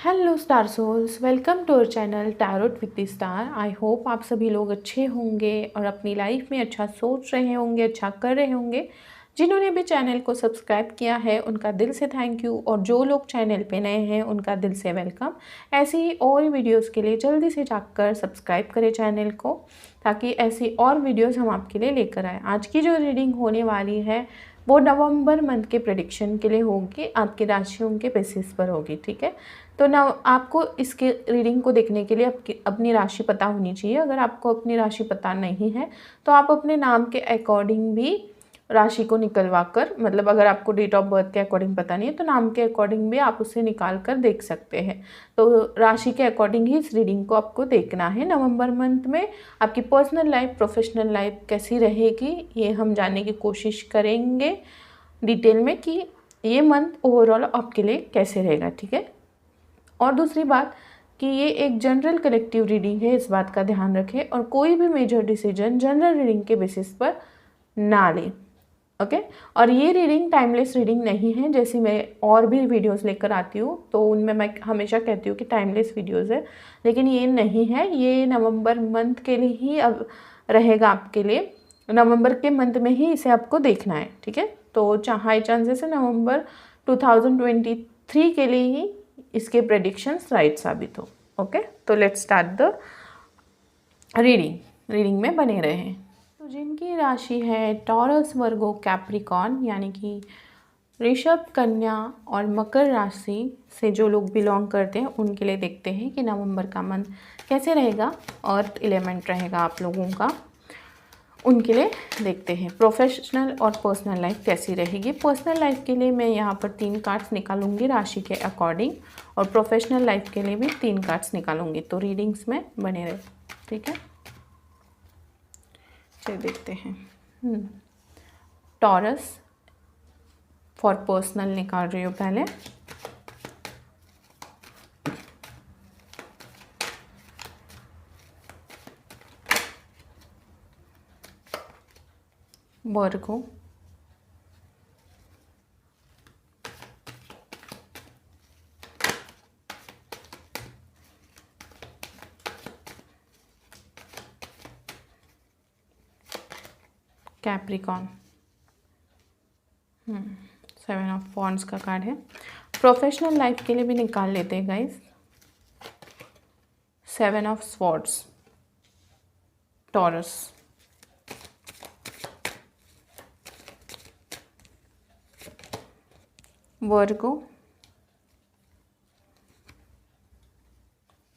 Hello star souls, welcome to our channel tarot with the star. I hope आप सभी लोग अच्छे होंगे और अपनी लाइफ में अच्छा सोच रहे होंगे, अच्छा कर रहे होंगे। जिन्होंने भी चैनल को सब्सक्राइब किया है उनका दिल से थैंक यू, और जो लोग चैनल पे नए हैं उनका दिल से वेलकम। ऐसी ही और वीडियोस के लिए जल्दी से जाकर सब्सक्राइब करें चैनल को, ताकि ऐसी और वीडियोस हम आपके लिए लेकर आए। आज की जो रीडिंग होने वाली है वो नवंबर मंथ के प्रेडिक्शन के लिए होगी, आपकी राशियों के बेसिस पर होगी। ठीक है, तो ना आपको इसके रीडिंग को देखने के लिए अपनी राशि पता होनी चाहिए। अगर आपको अपनी राशि पता नहीं है तो आप अपने नाम के अकॉर्डिंग भी राशि को निकलवा कर, मतलब अगर आपको डेट ऑफ बर्थ के अकॉर्डिंग पता नहीं है तो नाम के अकॉर्डिंग भी आप उसे निकाल कर देख सकते हैं। तो राशि के अकॉर्डिंग ही इस रीडिंग को आपको देखना है। नवंबर मंथ में आपकी पर्सनल लाइफ, प्रोफेशनल लाइफ कैसी रहेगी ये हम जानने की कोशिश करेंगे डिटेल में, कि ये मंथ ओवरऑल आपके लिए कैसे रहेगा। ठीक है, और दूसरी बात कि ये एक जनरल कलेक्टिव रीडिंग है, इस बात का ध्यान रखें, और कोई भी मेजर डिसीजन जनरल रीडिंग के बेसिस पर ना लें। ओके, और ये रीडिंग टाइमलेस रीडिंग नहीं है। जैसे मैं और भी वीडियोस लेकर आती हूँ तो उनमें मैं हमेशा कहती हूँ कि टाइमलेस वीडियोस है, लेकिन ये नहीं है। ये नवंबर मंथ के लिए ही अब रहेगा आपके लिए। नवंबर के मंथ में ही इसे आपको देखना है। ठीक है, तो हाई चांसेस है नवंबर 2023 के लिए ही इसके प्रेडिक्शंस राइट साबित हो। ओके, तो लेट्स स्टार्ट द रीडिंग में बने रहें। तो जिनकी राशि है टॉरस, वर्गो, कैप्रिकॉर्न, यानी कि ऋषभ, कन्या और मकर राशि से जो लोग बिलोंग करते हैं उनके लिए देखते हैं कि नवंबर का मंथ कैसे रहेगा और एलिमेंट रहेगा आप लोगों का, उनके लिए देखते हैं। प्रोफेशनल और पर्सनल लाइफ कैसी रहेगी। पर्सनल लाइफ के लिए मैं यहाँ पर 3 कार्ड्स निकालूंगी राशि के अकॉर्डिंग, और प्रोफेशनल लाइफ के लिए भी 3 कार्ड्स निकालूंगी। तो रीडिंग्स में बने रहे। ठीक है, चलिए देखते हैं। टॉरस फॉर पर्सनल निकाल रही हूँ पहले। वर्गो, कैप्रिकॉर्न। 7 ऑफ वॉन्ड्स का कार्ड है। प्रोफेशनल लाइफ के लिए भी निकाल लेते हैं guys. 7 of swords, taurus. Virgo,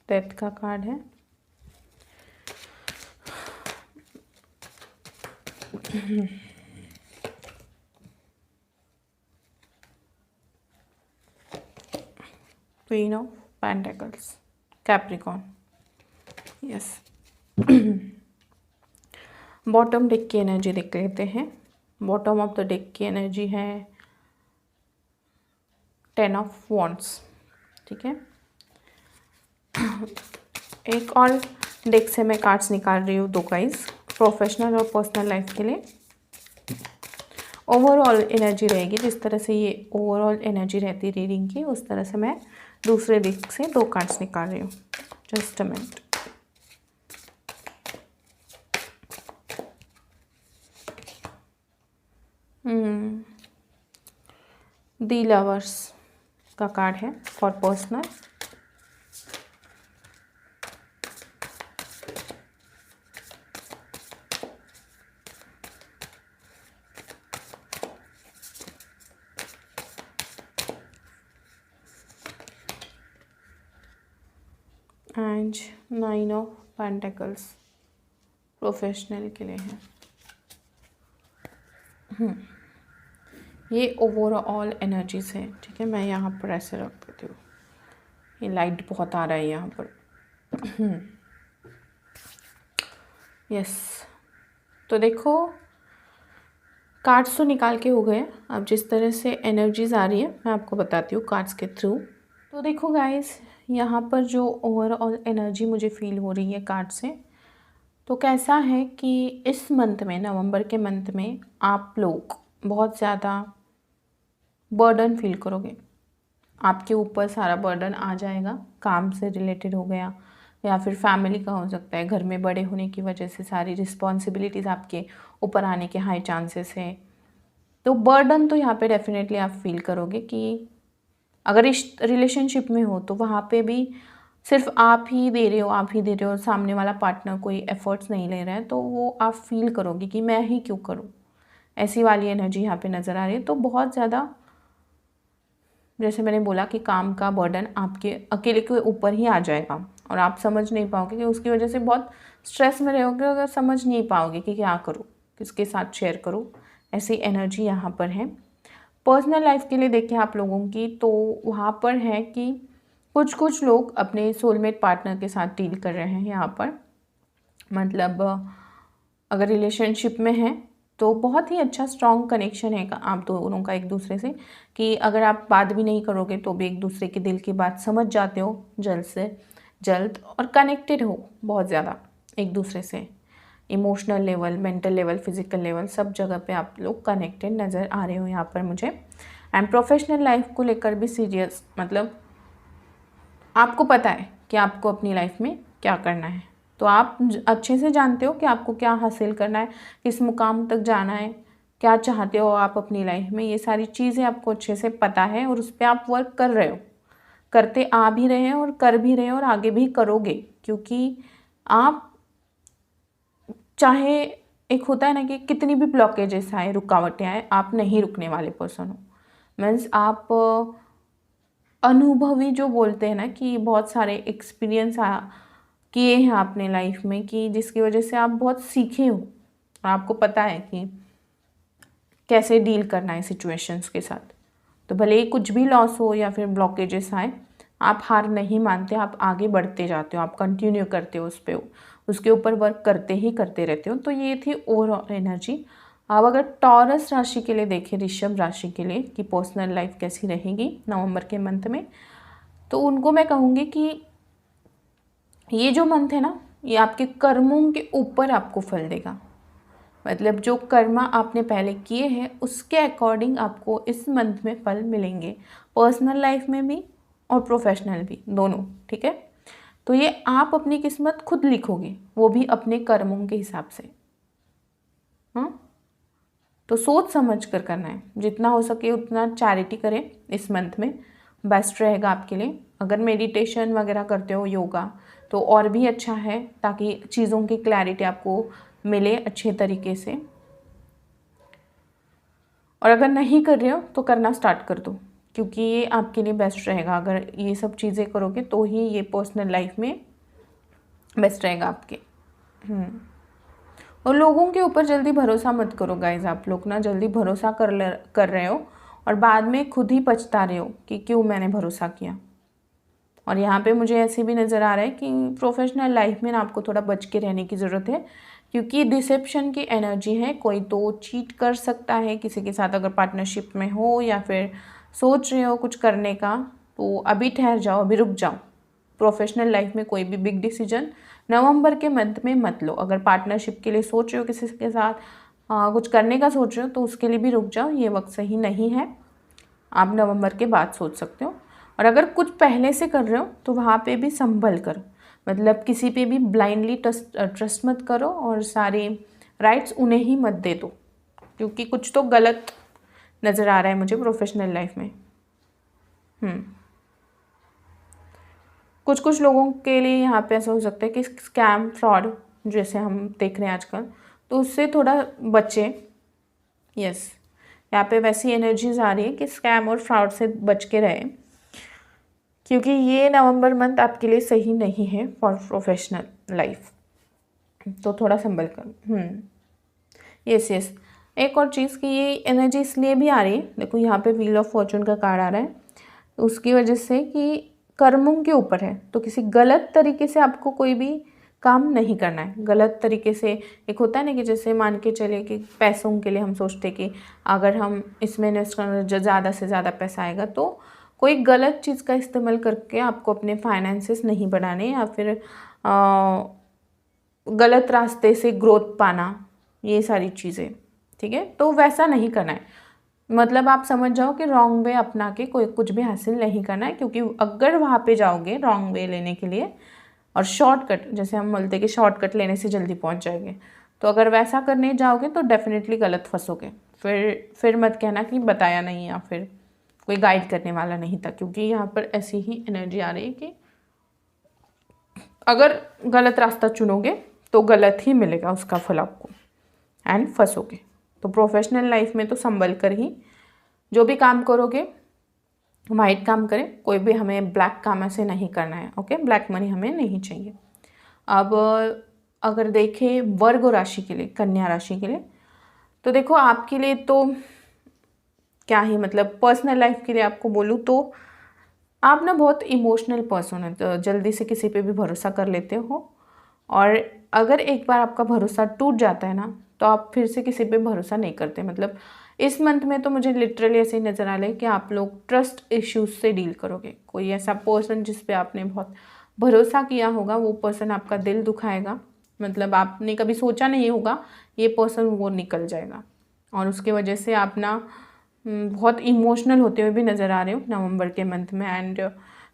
death का कार्ड है। Queen of pentacles, Capricorn. Yes, bottom deck की एनर्जी देख लेते हैं। बॉटम ऑफ द डेक की एनर्जी है 10 ऑफ वॉन्ड्स। ठीक है, एक और डेक से मैं कार्ड्स निकाल रही हूँ 2 गाइस, प्रोफेशनल और पर्सनल लाइफ के लिए। ओवरऑल एनर्जी रहेगी, जिस तरह से ये ओवरऑल एनर्जी रहती है रीडिंग की, उस तरह से मैं दूसरे डेक से 2 कार्ड्स निकाल रही हूँ। Just a minute. The lovers का कार्ड है for personal. And 9 of pentacles professional के लिए है। ये ओवरऑल एनर्जीज है। ठीक है, मैं यहाँ पर ऐसे रख देती हूँ। ये लाइट बहुत आ रहा है यहाँ पर। यस, तो देखो कार्ड्स तो निकाल के हो गए। अब जिस तरह से एनर्जीज आ रही है मैं आपको बताती हूँ कार्ड्स के थ्रू। तो देखो गाइस, यहाँ पर जो ओवरऑल एनर्जी मुझे फील हो रही है कार्ड से, तो कैसा है कि इस मंथ में, नवंबर के मंथ में, आप लोग बहुत ज़्यादा बर्डन फील करोगे। आपके ऊपर सारा बर्डन आ जाएगा, काम से रिलेटेड हो गया या फिर फैमिली का हो सकता है, घर में बड़े होने की वजह से सारी रिस्पॉन्सिबिलिटीज़ आपके ऊपर आने के हाई चांसेस हैं। तो बर्डन तो यहाँ पे डेफिनेटली आप फील करोगे कि अगर इस रिलेशनशिप में हो तो वहाँ पे भी सिर्फ आप ही दे रहे हो, आप ही दे रहे हो, सामने वाला पार्टनर कोई एफर्ट्स नहीं ले रहा है, तो वो आप फील करोगे कि मैं ही क्यों करूँ, ऐसी वाली एनर्जी यहाँ पे नज़र आ रही है। तो बहुत ज़्यादा, जैसे मैंने बोला कि काम का बर्डन आपके अकेले के ऊपर ही आ जाएगा और आप समझ नहीं पाओगे कि उसकी वजह से बहुत स्ट्रेस में रहोगे, अगर समझ नहीं पाओगे कि क्या करूँ, किसके साथ शेयर करूँ, ऐसी एनर्जी यहाँ पर है। पर्सनल लाइफ के लिए देखें आप लोगों की, तो वहाँ पर है कि कुछ लोग अपने सोलमेट पार्टनर के साथ डील कर रहे हैं यहाँ पर। मतलब अगर रिलेशनशिप में हैं तो बहुत ही अच्छा स्ट्रॉन्ग कनेक्शन है आप दोनों का एक दूसरे से, कि अगर आप बात भी नहीं करोगे तो भी एक दूसरे के दिल की बात समझ जाते हो जल्द से जल्द, और कनेक्टेड हो बहुत ज़्यादा एक दूसरे से, emotional level, mental level, physical level, सब जगह पे आप लोग कनेक्टेड नज़र आ रहे हो यहाँ पर मुझे। एंड प्रोफेशनल लाइफ को लेकर भी सीरियस, मतलब आपको पता है कि आपको अपनी लाइफ में क्या करना है, तो आप अच्छे से जानते हो कि आपको क्या हासिल करना है, किस मुकाम तक जाना है, क्या चाहते हो आप अपनी लाइफ में, ये सारी चीज़ें आपको अच्छे से पता है और उस पर आप वर्क कर रहे हो, करते आ भी रहे हैं और कर भी रहे हैं और आगे भी करोगे, क्योंकि आप चाहे, एक होता है ना कि कितनी भी ब्लॉकेजेस आए, रुकावटें आए, आप नहीं रुकने वाले पर्सन हो। मीन्स आप अनुभवी जो बोलते हैं ना, कि बहुत सारे एक्सपीरियंस किए हैं आपने लाइफ में, कि जिसकी वजह से आप बहुत सीखे हो, आपको पता है कि कैसे डील करना है सिचुएशंस के साथ। तो भले ही कुछ भी लॉस हो या फिर ब्लॉकेजेस आए, आप हार नहीं मानते, आप आगे बढ़ते जाते हो, आप कंटिन्यू करते हो उसके ऊपर वर्क करते ही करते रहते हो। तो ये थी ओवरऑल एनर्जी। अब अगर टॉरस राशि के लिए देखें, ऋषभ राशि के लिए, कि पर्सनल लाइफ कैसी रहेगी नवंबर के मंथ में, तो उनको मैं कहूँगी कि ये जो मंथ है ना, ये आपके कर्मों के ऊपर आपको फल देगा। मतलब जो कर्म आपने पहले किए हैं उसके अकॉर्डिंग आपको इस मंथ में फल मिलेंगे, पर्सनल लाइफ में भी और प्रोफेशनल भी, दोनों। ठीक है, तो ये आप अपनी किस्मत खुद लिखोगे, वो भी अपने कर्मों के हिसाब से। हाँ, तो सोच समझ कर करना है, जितना हो सके उतना चैरिटी करें इस मंथ में, बेस्ट रहेगा आपके लिए। अगर मेडिटेशन वगैरह करते हो, योगा, तो और भी अच्छा है, ताकि चीज़ों की क्लैरिटी आपको मिले अच्छे तरीके से। और अगर नहीं कर रहे हो तो करना स्टार्ट कर दो, क्योंकि ये आपके लिए बेस्ट रहेगा। अगर ये सब चीज़ें करोगे तो ही ये पर्सनल लाइफ में बेस्ट रहेगा आपके। और लोगों के ऊपर जल्दी भरोसा मत करो गाइज, आप लोग ना जल्दी भरोसा कर रहे हो और बाद में खुद ही पछता रहे हो कि क्यों मैंने भरोसा किया। और यहाँ पे मुझे ऐसे भी नज़र आ रहा है कि प्रोफेशनल लाइफ में ना आपको थोड़ा बच के रहने की ज़रूरत है, क्योंकि डिसेप्शन की एनर्जी है। कोई तो चीट कर सकता है किसी के साथ, अगर पार्टनरशिप में हो या फिर सोच रहे हो कुछ करने का, तो अभी ठहर जाओ, अभी रुक जाओ। प्रोफेशनल लाइफ में कोई भी बिग डिसीजन नवंबर के मंथ में मत लो। अगर पार्टनरशिप के लिए सोच रहे हो, किसी के साथ कुछ करने का सोच रहे हो, तो उसके लिए भी रुक जाओ, ये वक्त सही नहीं है। आप नवंबर के बाद सोच सकते हो। और अगर कुछ पहले से कर रहे हो तो वहाँ पे भी संभल कर, मतलब किसी पे भी ब्लाइंडली ट्रस्ट मत करो और सारे राइट्स उन्हें ही मत दे दो, क्योंकि कुछ तो गलत नज़र आ रहा है मुझे प्रोफेशनल लाइफ में। कुछ लोगों के लिए यहाँ पे ऐसा हो सकता है कि स्कैम, फ्रॉड जैसे हम देख रहे हैं आजकल, तो उससे थोड़ा बचे। यस, यहाँ पे वैसी एनर्जीज आ रही है कि स्कैम और फ्रॉड से बच के रहे, क्योंकि ये नवंबर मंथ आपके लिए सही नहीं है फॉर प्रोफेशनल लाइफ, तो थोड़ा संभल कर। यस, एक और चीज़ की ये एनर्जी इसलिए भी आ रही है, देखो यहाँ पे व्हील ऑफ फॉर्चून का कार्ड आ रहा है, तो उसकी वजह से कि कर्मों के ऊपर है, तो किसी गलत तरीके से आपको कोई भी काम नहीं करना है। गलत तरीके से, एक होता है ना कि जैसे मान के चले कि पैसों के लिए हम सोचते कि अगर हम इसमें इन्वेस्ट करना, ज़्यादा से ज़्यादा पैसा आएगा, तो कोई गलत चीज़ का इस्तेमाल करके आपको अपने फाइनेंसेस नहीं बढ़ाने या फिर गलत रास्ते से ग्रोथ पाना, ये सारी चीज़ें। ठीक है, तो वैसा नहीं करना है। मतलब आप समझ जाओ कि रॉन्ग वे अपना के कोई कुछ भी हासिल नहीं करना है, क्योंकि अगर वहाँ पे जाओगे रॉन्ग वे लेने के लिए और शॉर्टकट, जैसे हम बोलते हैं कि शॉर्टकट लेने से जल्दी पहुँच जाएंगे, तो अगर वैसा करने जाओगे तो डेफिनेटली गलत फंसोगे। फिर मत कहना कि बताया नहीं या फिर कोई गाइड करने वाला नहीं था, क्योंकि यहाँ पर ऐसी ही एनर्जी आ रही है कि अगर गलत रास्ता चुनोगे तो गलत ही मिलेगा उसका फल आपको, एंड फंसोगे। तो प्रोफेशनल लाइफ में तो संभल कर ही जो भी काम करोगे वाइट काम करें, कोई भी हमें ब्लैक काम ऐसे नहीं करना है। ओके, ब्लैक मनी हमें नहीं चाहिए। अब अगर देखें वर्ग राशि के लिए, कन्या राशि के लिए, तो देखो आपके लिए तो क्या ही मतलब पर्सनल लाइफ के लिए आपको बोलूँ तो आप ना बहुत इमोशनल पर्सन है, तो जल्दी से किसी पे भी भरोसा कर लेते हो, और अगर एक बार आपका भरोसा टूट जाता है ना तो आप फिर से किसी पे भरोसा नहीं करते। मतलब इस मंथ में तो मुझे लिटरली ऐसे ही नज़र आ रहा है कि आप लोग ट्रस्ट इश्यूज से डील करोगे। कोई ऐसा पर्सन जिस पे आपने बहुत भरोसा किया होगा, वो पर्सन आपका दिल दुखाएगा। मतलब आपने कभी सोचा नहीं होगा ये पर्सन वो निकल जाएगा, और उसकी वजह से आप ना बहुत इमोशनल होते हुए भी नज़र आ रहे हो नवंबर के मंथ में। एंड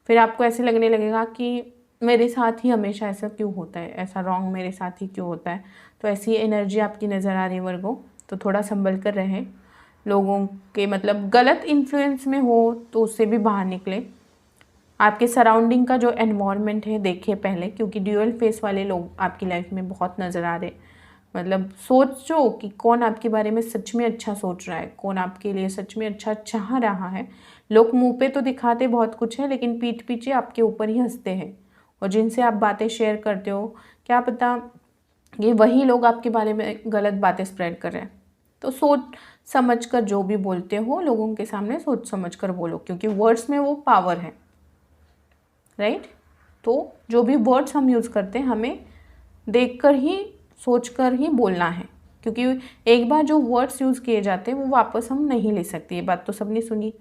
फिर आपको ऐसे लगने लगेगा कि मेरे साथ ही हमेशा ऐसा क्यों होता है, ऐसा रॉन्ग मेरे साथ ही क्यों होता है। तो ऐसी एनर्जी आपकी नज़र आ रही है वर्गो, तो थोड़ा संभल कर रहें। लोगों के मतलब गलत इन्फ्लुएंस में हो तो उससे भी बाहर निकले। आपके सराउंडिंग का जो एनवायरनमेंट है देखिए पहले, क्योंकि ड्यूअल फेस वाले लोग आपकी लाइफ में बहुत नज़र आ रहे। मतलब सोचो कि कौन आपके बारे में सच में अच्छा सोच रहा है, कौन आपके लिए सच में अच्छा चाह रहा है। लोग मुंह पे तो दिखाते बहुत कुछ है, लेकिन पीठ पीछे आपके ऊपर ही हंसते हैं। और जिनसे आप बातें शेयर करते हो, क्या पता ये वही लोग आपके बारे में गलत बातें स्प्रेड कर रहे हैं। तो सोच समझ कर जो भी बोलते हो लोगों के सामने सोच समझ कर बोलो, क्योंकि वर्ड्स में वो पावर है, राइट। तो जो भी वर्ड्स हम यूज़ करते हैं हमें देखकर ही सोचकर ही बोलना है, क्योंकि एक बार जो वर्ड्स यूज़ किए जाते हैं वो वापस हम नहीं ले सकते। ये बात तो सबने सुनी।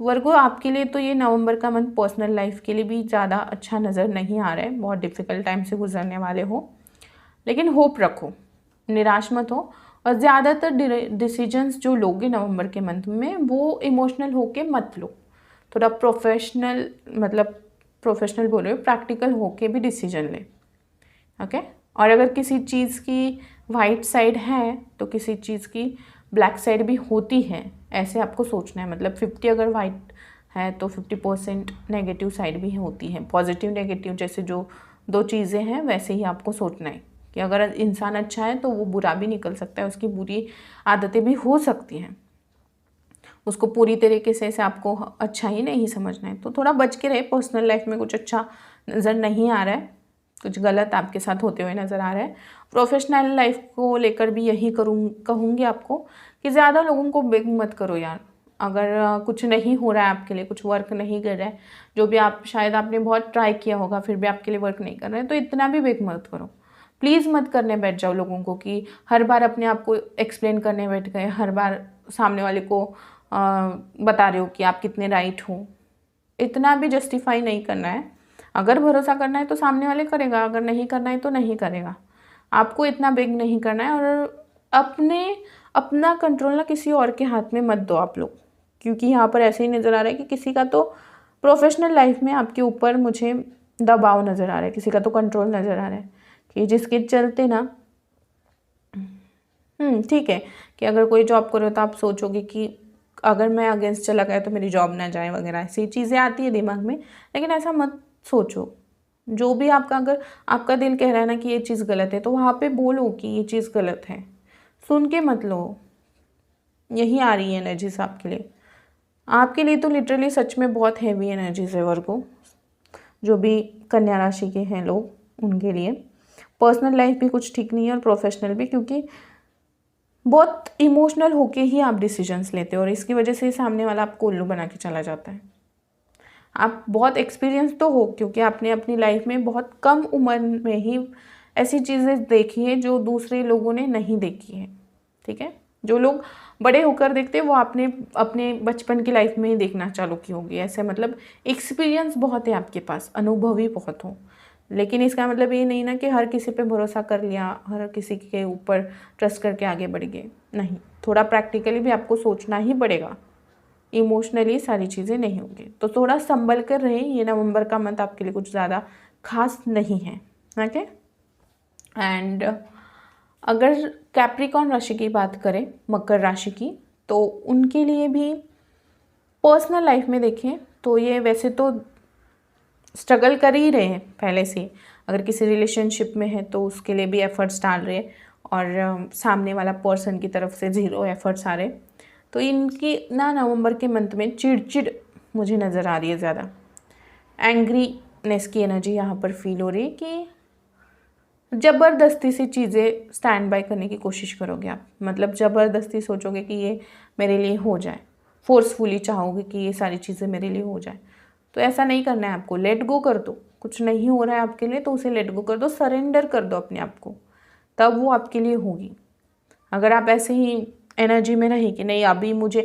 तो वर्गो आपके लिए तो ये नवंबर का मंथ पर्सनल लाइफ के लिए भी ज़्यादा अच्छा नज़र नहीं आ रहा है, बहुत डिफ़िकल्ट टाइम से गुजरने वाले हो। लेकिन होप रखो, निराश मत हो, और ज़्यादातर डिसीजंस जो लोगे नवंबर के मंथ में वो इमोशनल होके मत लो। थोड़ा प्रोफेशनल, मतलब प्रोफेशनल बोल रहे हो, प्रैक्टिकल होके भी डिसीजन ले। ओके। और अगर किसी चीज़ की वाइट साइड है तो किसी चीज़ की ब्लैक साइड भी होती है, ऐसे आपको सोचना है। मतलब 50 अगर वाइट है तो 50% नेगेटिव साइड भी होती है। पॉजिटिव नेगेटिव जैसे जो दो चीज़ें हैं वैसे ही आपको सोचना है कि अगर इंसान अच्छा है तो वो बुरा भी निकल सकता है, उसकी बुरी आदतें भी हो सकती हैं। उसको पूरी तरीके से आपको अच्छा ही नहीं समझना है। तो थोड़ा बच के रहे। पर्सनल लाइफ में कुछ अच्छा नज़र नहीं आ रहा है, कुछ गलत आपके साथ होते हुए नज़र आ रहा है। प्रोफेशनल लाइफ को लेकर भी यही कहूँगी आपको कि ज़्यादा लोगों को बिग मत करो यार। अगर कुछ नहीं हो रहा है आपके लिए, कुछ वर्क नहीं कर रहा है, जो भी आप शायद आपने बहुत ट्राई किया होगा फिर भी आपके लिए वर्क नहीं कर रहा है, तो इतना भी बिग मत करो। प्लीज़ मत करने बैठ जाओ लोगों को कि हर बार अपने आप को एक्सप्लेन करने बैठ गए, हर बार सामने वाले को बता रहे हो कि आप कितने राइट हो। इतना भी जस्टिफाई नहीं करना है। अगर भरोसा करना है तो सामने वाले करेगा, अगर नहीं करना है तो नहीं करेगा। आपको इतना बिग नहीं करना है, और अपना कंट्रोल ना किसी और के हाथ में मत दो आप लोग, क्योंकि यहाँ पर ऐसे ही नज़र आ रहा है कि किसी का तो प्रोफेशनल लाइफ में आपके ऊपर मुझे दबाव नज़र आ रहा है, किसी का तो कंट्रोल नज़र आ रहा है कि जिसके चलते ना ठीक है कि अगर कोई जॉब करो तो आप सोचोगे कि अगर मैं अगेंस्ट चला गया तो मेरी जॉब ना जाए वगैरह, ऐसी चीज़ें आती है दिमाग में। लेकिन ऐसा मत सोचो। जो भी आपका, अगर आपका दिल कह रहा है ना कि ये चीज़ गलत है, तो वहाँ पे बोलो कि ये चीज़ गलत है, सुन के मत लो। यही आ रही है एनर्जीज आपके लिए। आपके लिए तो लिटरली सच में बहुत हैवी एनर्जीज है वर्गो। जो भी कन्या राशि के हैं लोग उनके लिए पर्सनल लाइफ भी कुछ ठीक नहीं है और प्रोफेशनल भी, क्योंकि बहुत इमोशनल होके ही आप डिसीजंस लेते हो, और इसकी वजह से सामने वाला आपको उल्लू बना के चला जाता है। आप बहुत एक्सपीरियंस तो हो, क्योंकि आपने अपनी लाइफ में बहुत कम उम्र में ही ऐसी चीज़ें देखी है जो दूसरे लोगों ने नहीं देखी है। ठीक है, जो लोग बड़े होकर देखते हैं वो आपने अपने बचपन की लाइफ में ही देखना चालू की होगी। ऐसे मतलब एक्सपीरियंस बहुत है आपके पास, अनुभवी बहुत हो। लेकिन इसका मतलब ये नहीं ना कि हर किसी पे भरोसा कर लिया, हर किसी के ऊपर ट्रस्ट करके आगे बढ़ गए, नहीं। थोड़ा प्रैक्टिकली भी आपको सोचना ही पड़ेगा, इमोशनली सारी चीज़ें नहीं होंगी। तो थोड़ा संभल कर रहें, ये नवंबर का मंथ आपके लिए कुछ ज़्यादा खास नहीं है, ओके। एंड अगर कैप्रिकॉर्न राशि की बात करें, मकर राशि की, तो उनके लिए भी पर्सनल लाइफ में देखें तो ये वैसे तो स्ट्रगल कर ही रहे हैं पहले से। अगर किसी रिलेशनशिप में है तो उसके लिए भी एफर्ट्स डाल रहे हैं, और सामने वाला पर्सन की तरफ से 0 एफर्ट्स आ रहे। तो इनकी ना नवंबर के मंथ में चिड़चिड़ मुझे नज़र आ रही है, ज़्यादा एंग्रीनेस की एनर्जी यहाँ पर फील हो रही है कि ज़बरदस्ती से चीज़ें स्टैंड बाय करने की कोशिश करोगे आप, मतलब ज़बरदस्ती सोचोगे कि ये मेरे लिए हो जाए, फोर्सफुली चाहोगे कि ये सारी चीज़ें मेरे लिए हो जाए। तो ऐसा नहीं करना है आपको, लेट गो कर दो। कुछ नहीं हो रहा है आपके लिए तो उसे लेट गो कर दो, सरेंडर कर दो अपने आप को, तब वो आपके लिए होगी। अगर आप ऐसे ही एनर्जी में रहे कि नहीं अभी मुझे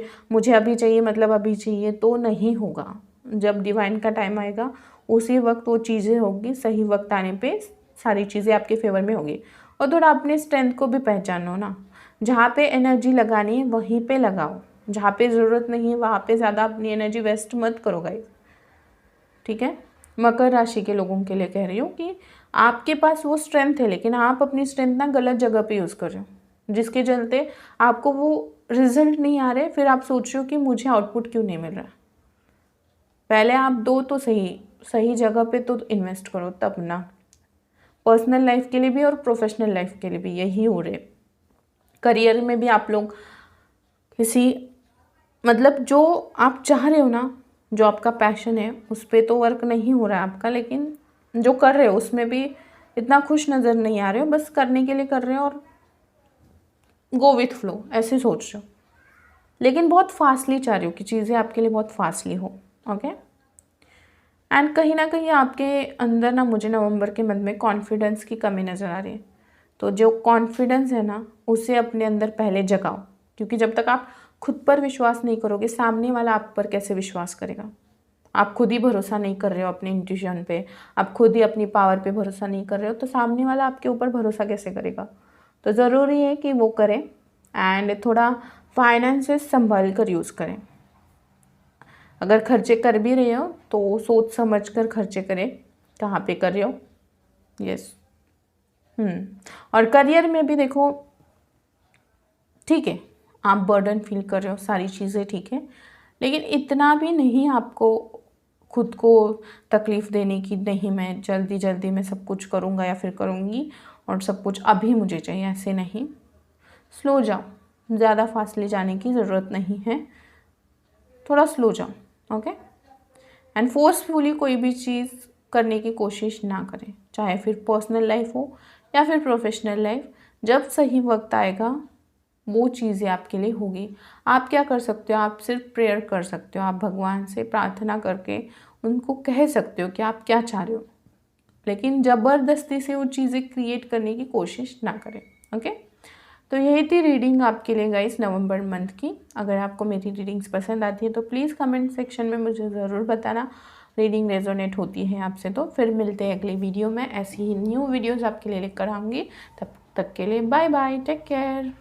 अभी चाहिए, मतलब अभी चाहिए, तो नहीं होगा। जब डिवाइन का टाइम आएगा उसी वक्त वो चीज़ें होगी, सही वक्त आने पे सारी चीज़ें आपके फेवर में होगी। और थोड़ा अपने स्ट्रेंथ को भी पहचानो ना, जहाँ पे एनर्जी लगानी है वहीं पे लगाओ, जहाँ पे ज़रूरत नहीं है वहाँ पे ज़्यादा अपनी एनर्जी वेस्ट मत करो गाइस, ठीक है। मकर राशि के लोगों के लिए कह रही हूँ कि आपके पास वो स्ट्रेंथ है, लेकिन आप अपनी स्ट्रेंथ ना गलत जगह पे यूज़ कर रहे हो, जिसके चलते आपको वो रिजल्ट नहीं आ रहे। फिर आप सोच रहे हो कि मुझे आउटपुट क्यों नहीं मिल रहा। पहले आप दो तो सही जगह पे तो इन्वेस्ट करो, तब ना। पर्सनल लाइफ के लिए भी और प्रोफेशनल लाइफ के लिए भी यही हो रहे। करियर में भी आप लोग किसी, मतलब जो आप चाह रहे हो ना, जो आपका पैशन है उस पर तो वर्क नहीं हो रहा है आपका, लेकिन जो कर रहे हो उसमें भी इतना खुश नज़र नहीं आ रहे हो, बस करने के लिए कर रहे हो और गो विथ फ्लो ऐसे सोच रहे हो, लेकिन बहुत फास्टली चाह रहे हो कि चीज़ें आपके लिए बहुत फास्टली हो, ओके। एंड कहीं ना कहीं आपके अंदर ना मुझे नवंबर के मंथ में कॉन्फिडेंस की कमी नज़र आ रही है। तो जो कॉन्फिडेंस है ना उसे अपने अंदर पहले जगाओ, क्योंकि जब तक आप खुद पर विश्वास नहीं करोगे सामने वाला आप पर कैसे विश्वास करेगा। आप खुद ही भरोसा नहीं कर रहे हो अपने इंट्यूशन पे, आप खुद ही अपनी पावर पे भरोसा नहीं कर रहे हो, तो सामने वाला आपके ऊपर भरोसा कैसे करेगा। तो ज़रूरी है कि वो करें। एंड थोड़ा फाइनेंसेस संभाल कर यूज़ करें। अगर खर्चे कर भी रहे हो तो सोच समझ कर खर्चे करें, कहाँ पे कर रहे हो। यस। और करियर में भी देखो, ठीक है आप बर्डन फील कर रहे हो, सारी चीज़ें ठीक है, लेकिन इतना भी नहीं आपको खुद को तकलीफ़ देने की, नहीं मैं जल्दी जल्दी में सब कुछ करूँगा या फिर करूँगी और सब कुछ अभी मुझे चाहिए, ऐसे नहीं। स्लो जाओ, ज़्यादा फासले जाने की ज़रूरत नहीं है, थोड़ा स्लो जाओ, ओके। एंड फोर्सफुली कोई भी चीज़ करने की कोशिश ना करें, चाहे फिर पर्सनल लाइफ हो या फिर प्रोफेशनल लाइफ। जब सही वक्त आएगा वो चीज़ें आपके लिए होगी। आप क्या कर सकते हो, आप सिर्फ प्रेयर कर सकते हो, आप भगवान से प्रार्थना करके उनको कह सकते हो कि आप क्या चाह रहे हो, लेकिन ज़बरदस्ती से वो चीज़ें क्रिएट करने की कोशिश ना करें, ओके। तो यही थी रीडिंग आपके लिए गाइस नवंबर मंथ की। अगर आपको मेरी रीडिंग्स पसंद आती है तो प्लीज़ कमेंट सेक्शन में मुझे ज़रूर बताना रीडिंग रेजोनेट होती है आपसे। तो फिर मिलते हैं अगली वीडियो में, ऐसी ही न्यू वीडियोज़ आपके लिए लेकर आऊँगी। तब तक के लिए बाय बाय, टेक केयर।